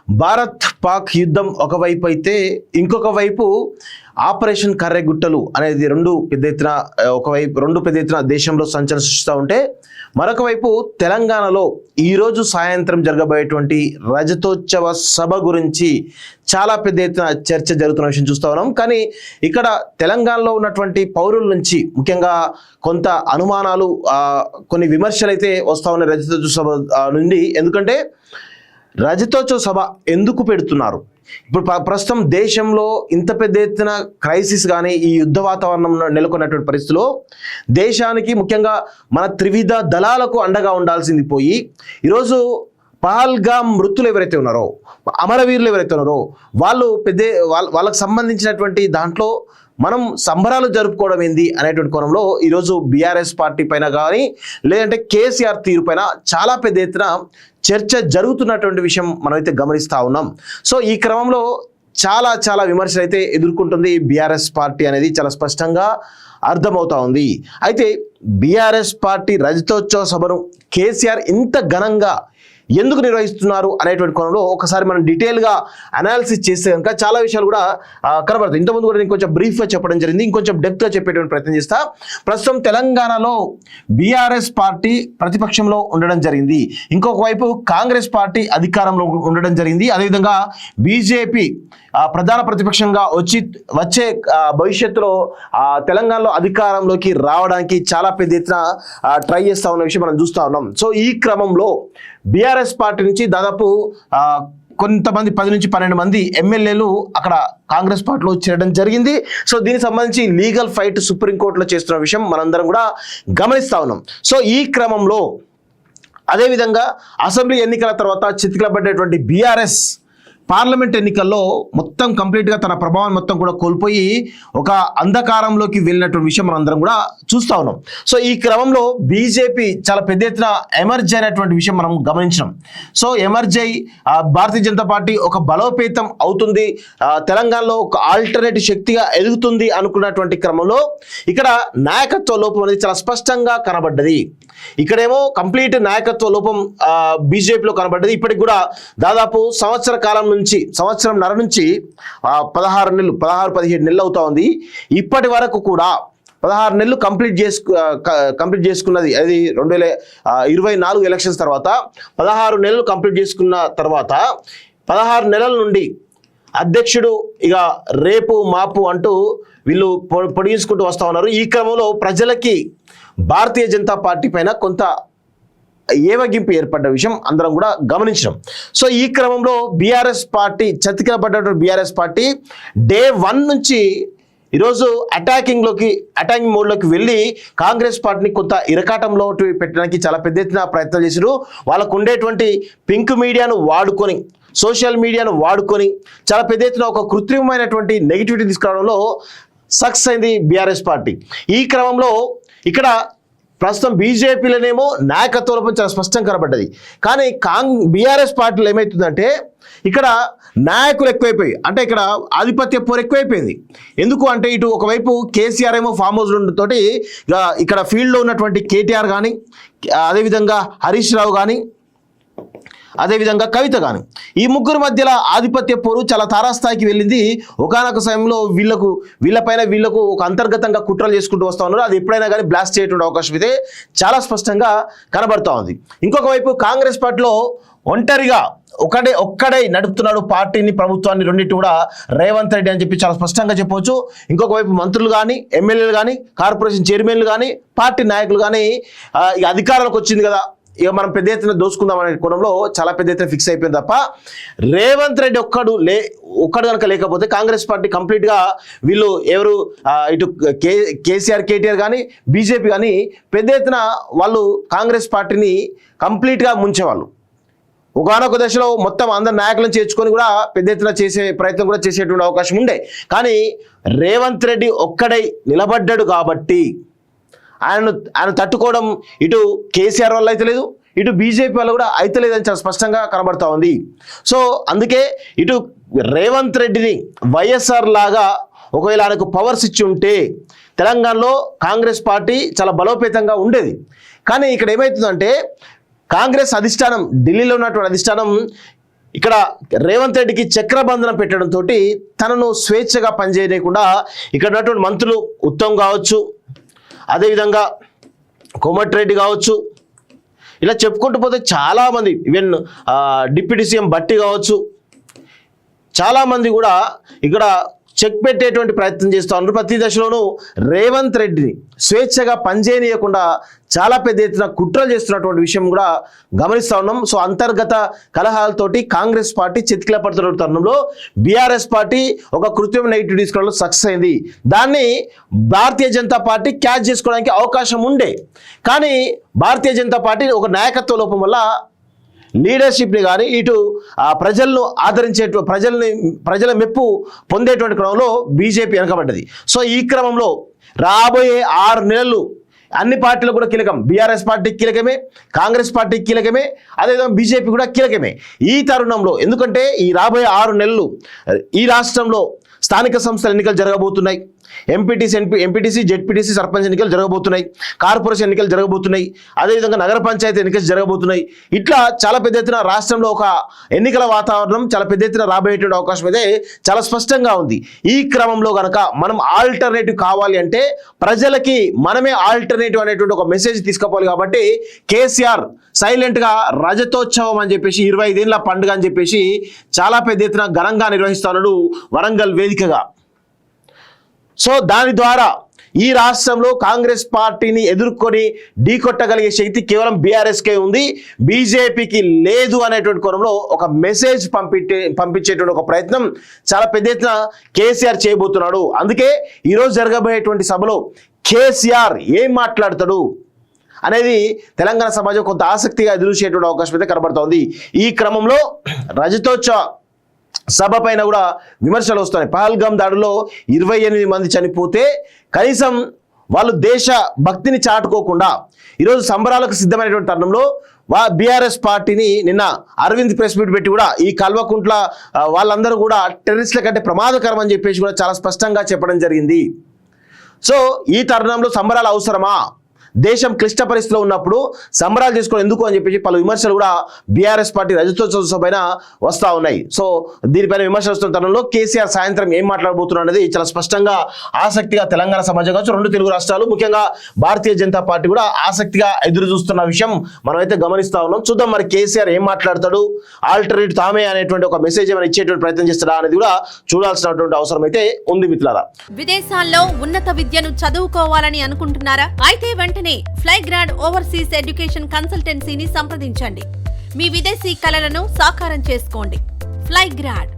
భారత్ పాక్ యుద్ధం ఒకవైపు అయితే ఇంకొక వైపు ఆపరేషన్ కర్రెగుట్టలు అనేది రెండు పెద్ద ఎత్తున దేశంలో సంచలనం సృష్టిస్తూ ఉంటే మరొక వైపు తెలంగాణలో ఈరోజు సాయంత్రం జరగబోయేటువంటి రజతోత్సవ సభ గురించి చాలా పెద్ద ఎత్తున చర్చ జరుగుతున్న విషయం చూస్తూ ఉన్నాం. కానీ ఇక్కడ తెలంగాణలో ఉన్నటువంటి పౌరుల నుంచి ముఖ్యంగా కొంత అనుమానాలు కొన్ని విమర్శలు అయితే వస్తూ ఉన్నాయి రజతోత్సవ సభ నుండి. ఎందుకంటే రజతోత్సవ సభ ఎందుకు పెడుతున్నారు? ఇప్పుడు ప్రస్తుతం దేశంలో ఇంత పెద్ద ఎత్తున క్రైసిస్ కానీ ఈ యుద్ధ వాతావరణం నెలకొన్నటువంటి పరిస్థితిలో దేశానికి ముఖ్యంగా మన త్రివిధ దళాలకు అండగా ఉండాల్సింది పోయి ఈరోజు పహల్గామ్ మృతులు ఎవరైతే ఉన్నారో, అమరవీరులు ఎవరైతే ఉన్నారో వాళ్ళకు సంబంధించినటువంటి దాంట్లో మనం సంబరాలు జరుపుకోవడం ఏంది అనేటువంటి కోణంలో ఈరోజు బీఆర్ఎస్ పార్టీ పైన కానీ లేదంటే కేసీఆర్ తీరు పైన చాలా పెద్ద ఎత్తున చర్చ జరుగుతున్నటువంటి విషయం మనమైతే గమనిస్తూ ఉన్నాం. సో ఈ క్రమంలో చాలా విమర్శలు అయితే ఎదుర్కొంటుంది బీఆర్ఎస్ పార్టీ అనేది చాలా స్పష్టంగా అర్థమవుతా ఉంది. అయితే బీఆర్ఎస్ పార్టీ రజతోత్సవ సభను కేసీఆర్ ఇంత ఘనంగా ఎందుకు నిర్వహిస్తున్నారు అనేటువంటి కోణంలో ఒకసారి మనం డీటెయిల్గా అనాలిసిస్ చేస్తే కనుక చాలా విషయాలు కూడా కనబడతాయి. ఇంతకుముందు కూడా నేను కొంచెం బ్రీఫ్గా చెప్పడం జరిగింది, ఇంకొంచెం డెప్త్గా చెప్పేటువంటి ప్రయత్నం చేస్తా. ప్రస్తుతం తెలంగాణలో బీఆర్ఎస్ పార్టీ ప్రతిపక్షంలో ఉండడం జరిగింది, ఇంకొక వైపు కాంగ్రెస్ పార్టీ అధికారంలో ఉండడం జరిగింది. అదేవిధంగా బీజేపీ ప్రధాన ప్రతిపక్షంగా వచ్చే భవిష్యత్తులో తెలంగాణలో అధికారంలోకి రావడానికి చాలా పెద్ద ఎత్తున ట్రై చేస్తూ ఉన్న విషయం మనం చూస్తూ ఉన్నాం. సో ఈ క్రమంలో బీఆర్ఎస్ పార్టీ నుంచి దాదాపు కొంతమంది 10 నుంచి 12 మంది ఎమ్మెల్యేలు అక్కడ కాంగ్రెస్ పార్టీలో చేరడం జరిగింది. సో దీనికి సంబంధించి లీగల్ ఫైట్ సుప్రీంకోర్టులో చేస్తున్న విషయం మనందరం కూడా గమనిస్తూ ఉన్నాం. సో ఈ క్రమంలో అదేవిధంగా అసెంబ్లీ ఎన్నికల తర్వాత చితికిలబడ్డటువంటి బీఆర్ఎస్ పార్లమెంట్ ఎన్నికల్లో మొత్తం కంప్లీట్గా తన ప్రభావం మొత్తం కూడా కోల్పోయి ఒక అంధకారంలోకి వెళ్ళినటువంటి విషయం మనందరం కూడా చూస్తూ ఉన్నాం. సో ఈ క్రమంలో బీజేపీ చాలా పెద్ద ఎత్తున ఎమర్జ్ అయినటువంటి విషయం మనం గమనించాం. సో ఎమర్జ్ అయి భారతీయ జనతా పార్టీ ఒక బలోపేతం అవుతుంది, తెలంగాణలో ఒక ఆల్టర్నేటివ్ శక్తిగా ఎదుగుతుంది అనుకున్నటువంటి క్రమంలో ఇక్కడ నాయకత్వ లోపం అనేది చాలా స్పష్టంగా కనబడ్డది. ఇక్కడేమో కంప్లీట్ నాయకత్వ లోపం బీజేపీలో కనబడ్డది. ఇప్పటికి కూడా దాదాపు సంవత్సరంన్నర నుంచి 16-17 నెలలు అవుతా ఉంది. ఇప్పటి వరకు కూడా 16 నెలలు కంప్లీట్ చేసుకున్నది. అది 2024 ఎలక్షన్స్ తర్వాత 16 నెలలు కంప్లీట్ చేసుకున్న తర్వాత 16 నెలల నుండి అధ్యక్షుడు ఇక రేపు మాపు అంటూ వీళ్ళు పొడిగించుకుంటూ వస్తూ ఉన్నారు. ఈ క్రమంలో ప్రజలకి భారతీయ జనతా పార్టీ పైన కొంత ఏవగింపు ఏర్పడ్డ విషయం అందరం కూడా గమనించడం. సో ఈ క్రమంలో బీఆర్ఎస్ పార్టీ చతికిలబడ్డటువంటి బీఆర్ఎస్ పార్టీ డే 1 నుంచి ఈరోజు అటాకింగ్ మోడ్లోకి వెళ్ళి కాంగ్రెస్ పార్టీని కొంత ఇరకాటంలో పెట్టడానికి చాలా పెద్ద ఎత్తున ప్రయత్నం చేశారు. వాళ్ళకు ఉండేటువంటి పింక్ మీడియాను వాడుకొని, సోషల్ మీడియాను వాడుకొని చాలా పెద్ద ఎత్తున ఒక కృత్రిమమైనటువంటి నెగిటివిటీ తీసుకురావడంలో సక్సెస్ అయింది బీఆర్ఎస్ పార్టీ. ఈ క్రమంలో ఇక్కడ ప్రస్తుతం బీజేపీలోనేమో నాయకత్వ లోపం చాలా స్పష్టంగా కనబడ్డది. కానీ బీఆర్ఎస్ పార్టీలో ఏమవుతుందంటే ఇక్కడ నాయకులు ఎక్కువైపోయి, అంటే ఇక్కడ ఆధిపత్య పోరు ఎక్కువైపోయింది. ఎందుకు అంటే ఇటు ఒకవైపు కేసీఆర్ ఏమో ఫామ్ హౌస్ తోటి ఇక్కడ ఫీల్డ్లో ఉన్నటువంటి కేటీఆర్ కానీ, అదేవిధంగా హరీష్ రావు కానీ, అదేవిధంగా కవిత కానీ, ఈ ముగ్గురు మధ్యలో ఆధిపత్య పోరు చాలా తారాస్థాయికి వెళ్ళింది. ఒకానొక సమయంలో వీళ్ళకు ఒక అంతర్గతంగా కుట్రలు చేసుకుంటూ వస్తూ ఉన్నారు. అది ఎప్పుడైనా కానీ బ్లాస్ట్ చేయటువంటి అవకాశం అయితే చాలా స్పష్టంగా కనబడుతూ ఉంది. ఇంకొక వైపు కాంగ్రెస్ పార్టీలో ఒంటరిగా ఒక్కడే నడుపుతున్నాడు పార్టీని, ప్రభుత్వాన్ని, రెండింటి కూడా రేవంత్ రెడ్డి అని చెప్పి చాలా స్పష్టంగా చెప్పవచ్చు. ఇంకొక వైపు మంత్రులు కానీ, ఎమ్మెల్యేలు కానీ, కార్పొరేషన్ చైర్మన్లు కానీ, పార్టీ నాయకులు కానీ అధికారంలోకి వచ్చింది కదా, ఇక మనం పెద్ద ఎత్తున దోసుకుందాం అనే కోణంలో చాలా పెద్ద ఎత్తున ఫిక్స్ అయిపోయింది తప్ప రేవంత్ రెడ్డి ఒక్కడు కనుక లేకపోతే కాంగ్రెస్ పార్టీ కంప్లీట్గా వీళ్ళు ఎవరు ఇటు కేసీఆర్, కేటీఆర్ కానీ, బీజేపీ కానీ పెద్ద ఎత్తున వాళ్ళు కాంగ్రెస్ పార్టీని కంప్లీట్గా ముంచేవాళ్ళు. ఒకనొక దశలో మొత్తం అందరు నాయకులను చేర్చుకొని కూడా పెద్ద ఎత్తున చేసే ప్రయత్నం కూడా చేసేటువంటి అవకాశం ఉండే. కానీ రేవంత్ రెడ్డి ఒక్కడై నిలబడ్డాడు కాబట్టి ఆయన తట్టుకోవడం ఇటు కేసీఆర్ వల్ల అయితే లేదు, ఇటు బీజేపీ వల్ల కూడా అయితే లేదని చాలా స్పష్టంగా కనబడతా ఉంది. సో అందుకే ఇటు రేవంత్ రెడ్డిని వైఎస్ఆర్ లాగా ఒకవేళ ఆయనకు పవర్స్ ఇచ్చి ఉంటే తెలంగాణలో కాంగ్రెస్ పార్టీ చాలా బలోపేతంగా ఉండేది. కానీ ఇక్కడ ఏమవుతుందంటే కాంగ్రెస్ అధిష్టానం, ఢిల్లీలో ఉన్నటువంటి అధిష్టానం ఇక్కడ రేవంత్ రెడ్డికి చక్రబంధనం పెట్టడంతో తనను స్వేచ్ఛగా పనిచేయలేకుండా ఇక్కడ ఉన్నటువంటి మంత్రులు ఉత్తమ్ కావచ్చు, అదేవిధంగా కోమటిరెడ్డి కావచ్చు, ఇలా చెప్పుకుంటూ పోతే చాలామంది, ఈవెన్ డిప్యూటీ సీఎం భట్టి కావచ్చు, చాలామంది కూడా ఇక్కడ చెక్ పెట్టేటువంటి ప్రయత్నం చేస్తూ ఉన్నారు. ప్రతి దశలోనూ రేవంత్ రెడ్డిని స్వేచ్ఛగా పనిచేయనీయకుండా చాలా పెద్ద ఎత్తున కుట్రలు చేస్తున్నటువంటి విషయం కూడా గమనిస్తూ ఉన్నాం. సో అంతర్గత కలహాలతోటి కాంగ్రెస్ పార్టీ చితికిల పడుతున్న తరుణంలో బీఆర్ఎస్ పార్టీ ఒక కృత్రిమ నెగిటివ్ తీసుకోవడంలో సక్సెస్ అయింది. దాన్ని భారతీయ జనతా పార్టీ క్యాచ్ చేసుకోవడానికి అవకాశం ఉండే, కానీ భారతీయ జనతా పార్టీ ఒక నాయకత్వ లోపం వల్ల లీడర్షిప్ని కానీ ఇటు ప్రజలను ఆదరించే ప్రజల మెప్పు పొందేటువంటి క్రమంలో బీజేపీ వెనకబడ్డది. సో ఈ క్రమంలో రాబోయే 6 నెలలు అన్ని పార్టీలు కూడా కీలకం. బీఆర్ఎస్ పార్టీకి కీలకమే, కాంగ్రెస్ పార్టీకి కీలకమే, అదేవిధంగా బీజేపీ కూడా కీలకమే ఈ తరుణంలో. ఎందుకంటే ఈ రాబోయే 6 నెలలు ఈ రాష్ట్రంలో స్థానిక సంస్థల ఎన్నికలు జరగబోతున్నాయి, ఎంపీటీసీ జెడ్పీటీసీ సర్పంచ్ ఎన్నికలు జరగబోతున్నాయి, కార్పొరేషన్ ఎన్నికలు జరగబోతున్నాయి, అదేవిధంగా నగర పంచాయతీ ఎన్నికలు జరగబోతున్నాయి. ఇట్లా చాలా పెద్ద ఎత్తున రాష్ట్రంలో ఒక ఎన్నికల వాతావరణం చాలా పెద్ద ఎత్తున రాబోయేటువంటి అవకాశం అయితే చాలా స్పష్టంగా ఉంది. ఈ క్రమంలో కనుక మనం ఆల్టర్నేటివ్ కావాలి అంటే ప్రజలకి మనమే ఆల్టర్నేటివ్ అనేటువంటి ఒక మెసేజ్ తీసుకుపోవాలి. కాబట్టి కేసీఆర్ సైలెంట్గా రజతోత్సవం అని చెప్పేసి 25 ఏళ్ళ పండుగ అని చెప్పేసి చాలా పెద్ద ఎత్తున ఘనంగా నిర్వహిస్తున్నాడు వరంగల్ వేదికగా. సో దాని ద్వారా ఈ రాష్ట్రంలో కాంగ్రెస్ పార్టీని ఎదుర్కొని ఢీకొట్టగలిగే శక్తి కేవలం బీఆర్ఎస్కే ఉంది, బీజేపీకి లేదు అనేటువంటి కోణంలో ఒక మెసేజ్ పంపించేటువంటి ఒక ప్రయత్నం చాలా పెద్ద ఎత్తున కేసీఆర్ చేయబోతున్నాడు. అందుకే ఈరోజు జరగబోయేటువంటి సభలో కేసీఆర్ ఏం మాట్లాడతాడు అనేది తెలంగాణ సమాజం కొంత ఆసక్తిగా ఎదురుచేటువంటి అవకాశం అయితే కనబడుతోంది. ఈ క్రమంలో రజతోత్సవ సభ పైన కూడా విమర్శలు వస్తున్నాయి. పహల్గామ్ దాడిలో 28 మంది చనిపోతే కనీసం వాళ్ళు దేశ భక్తిని చాటుకోకుండా ఈరోజు సంబరాలకు సిద్ధమైనటువంటి తరుణంలో బీఆర్ఎస్ పార్టీని నిన్న అరవింద్ ప్రెస్ మీట్ పెట్టి కూడా ఈ కల్వకుంట్ల వాళ్ళందరూ కూడా టెర్రరిస్టుల కంటే ప్రమాదకరం అని చెప్పేసి కూడా చాలా స్పష్టంగా చెప్పడం జరిగింది. సో ఈ తరుణంలో సంబరాలు అవసరమా? దేశం క్లిష్ట పరిస్థితిలో ఉన్నప్పుడు సంబరాలు చేసుకోవడం ఎందుకు అని చెప్పేసి పలు విమర్శలు కూడా బీఆర్ఎస్ పార్టీ రజతోత్సవ సభ పైన వస్తూ ఉన్నాయి. సో దీనిపైన విమర్శలు వస్తున్న తరుణంలో కేసీఆర్ సాయంత్రం ఏం మాట్లాడబోతున్నారు అనేది చాలా స్పష్టంగా ఆసక్తిగా తెలంగాణ సమాజం కావచ్చు, 2 తెలుగు రాష్ట్రాలు, ముఖ్యంగా భారతీయ జనతా పార్టీ కూడా ఆసక్తిగా ఎదురు చూస్తున్న విషయం మనమైతే గమనిస్తూ ఉన్నాం. చూద్దాం మరి కేసీఆర్ ఏం మాట్లాడతాడు, ఆల్టర్నేటివ్ తామే అనేటువంటి ఒక మెసేజ్ ఏమైనా ఇచ్చేటువంటి ప్రయత్నం చేస్తాడా అనేది కూడా చూడాల్సినటువంటి అవసరం అయితే ఉంది మిత్రులారా. విదేశాల్లో ఉన్నత విద్యను చదువుకోవాలని అనుకుంటున్నారా? అయితే వెంటనే ఫ్లైగ్రాడ్ ఓవర్సీస్ ఎడ్యుకేషన్ కన్సల్టెన్సీని సంప్రదించండి. మీ విదేశీ కలలను సాకారం చేసుకోండి. ఫ్లైగ్రాడ్